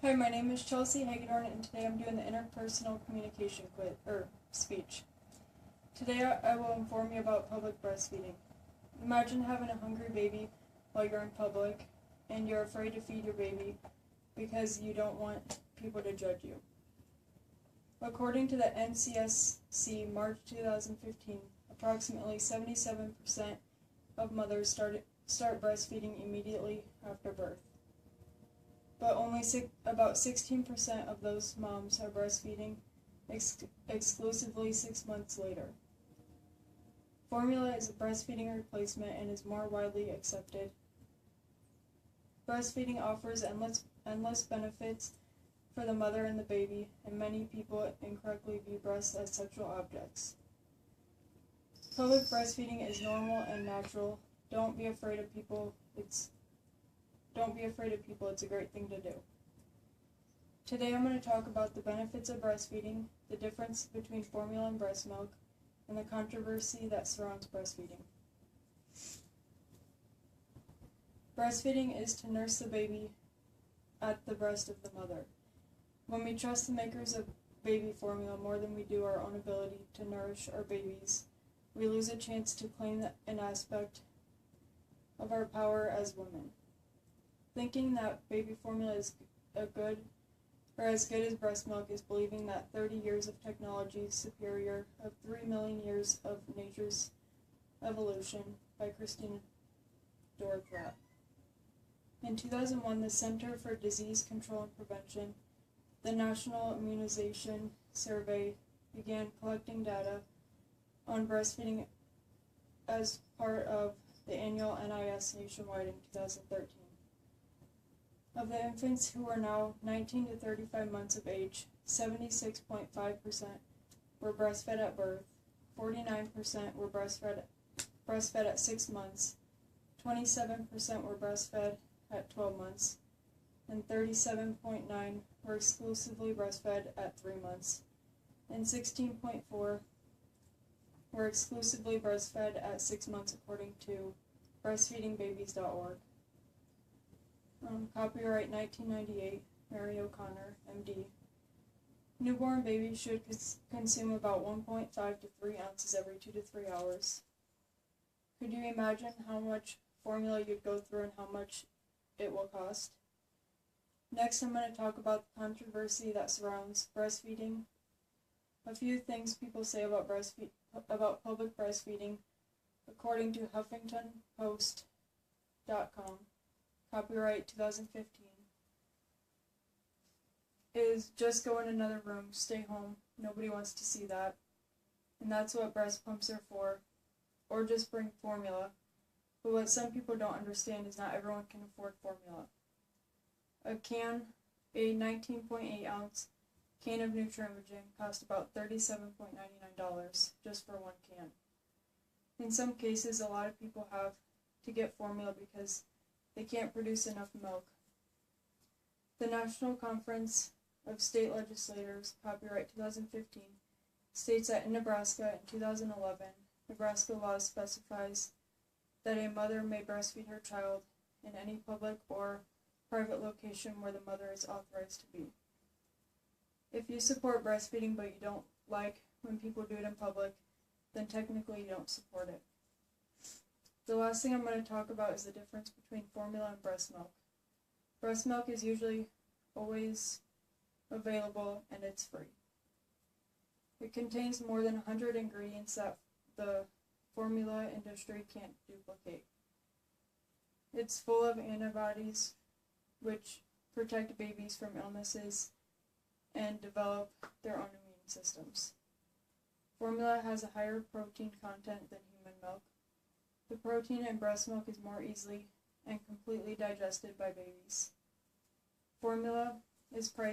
Hi, my name is Chelsea Hagedorn, and today I'm doing the interpersonal communication speech. Today I will inform you about public breastfeeding. Imagine having a hungry baby while you're in public, and you're afraid to feed your baby because you don't want people to judge you. According to the NCSC March 2015, approximately 77% of mothers start breastfeeding immediately after birth. But only about 16% of those moms are breastfeeding exclusively 6 months later. Formula is a breastfeeding replacement and is more widely accepted. Breastfeeding offers endless benefits for the mother and the baby, and many people incorrectly view breasts as sexual objects. Public breastfeeding is normal and natural. Don't be afraid of people. It's a great thing to do. Today I'm going to talk about the benefits of breastfeeding, the difference between formula and breast milk, and the controversy that surrounds breastfeeding. Breastfeeding is to nurse the baby at the breast of the mother. When we trust the makers of baby formula more than we do our own ability to nourish our babies, we lose a chance to claim an aspect of our power as women. Thinking that baby formula is as good as breast milk is believing that 30 years of technology superior of 3 million years of nature's evolution, by Christina Dorfrat. In 2001, the Center for Disease Control and Prevention, the National Immunization Survey, began collecting data on breastfeeding as part of the annual NIS nationwide in 2013. Of the infants who are now 19 to 35 months of age, 76.5% were breastfed at birth, 49% were breastfed at 6 months, 27% were breastfed at 12 months, and 37.9% were exclusively breastfed at 3 months, and 16.4% were exclusively breastfed at 6 months, according to breastfeedingbabies.org. Copyright 1998, Mary O'Connor, MD. Newborn babies should consume about 1.5 to 3 ounces every 2 to 3 hours. Could you imagine how much formula you'd go through and how much it will cost? Next, I'm going to talk about the controversy that surrounds breastfeeding. A few things people say about public breastfeeding, according to HuffingtonPost.com. Copyright 2015, is just go in another room, stay home, nobody wants to see that, and that's what breast pumps are for, or just bring formula. But what some people don't understand is not everyone can afford formula. A 19.8 ounce can of Nutrimogen costs about $37.99 just for one can. In some cases, a lot of people have to get formula because they can't produce enough milk. The National Conference of State Legislators, copyright 2015, states that in Nebraska in 2011, Nebraska law specifies that a mother may breastfeed her child in any public or private location where the mother is authorized to be. If you support breastfeeding but you don't like when people do it in public, then technically you don't support it. The last thing I'm going to talk about is the difference between formula and breast milk. Breast milk is usually always available and it's free. It contains more than 100 ingredients that the formula industry can't duplicate. It's full of antibodies which protect babies from illnesses and develop their own immune systems. Formula has a higher protein content than human milk. The protein in breast milk is more easily and completely digested by babies. Formula is priced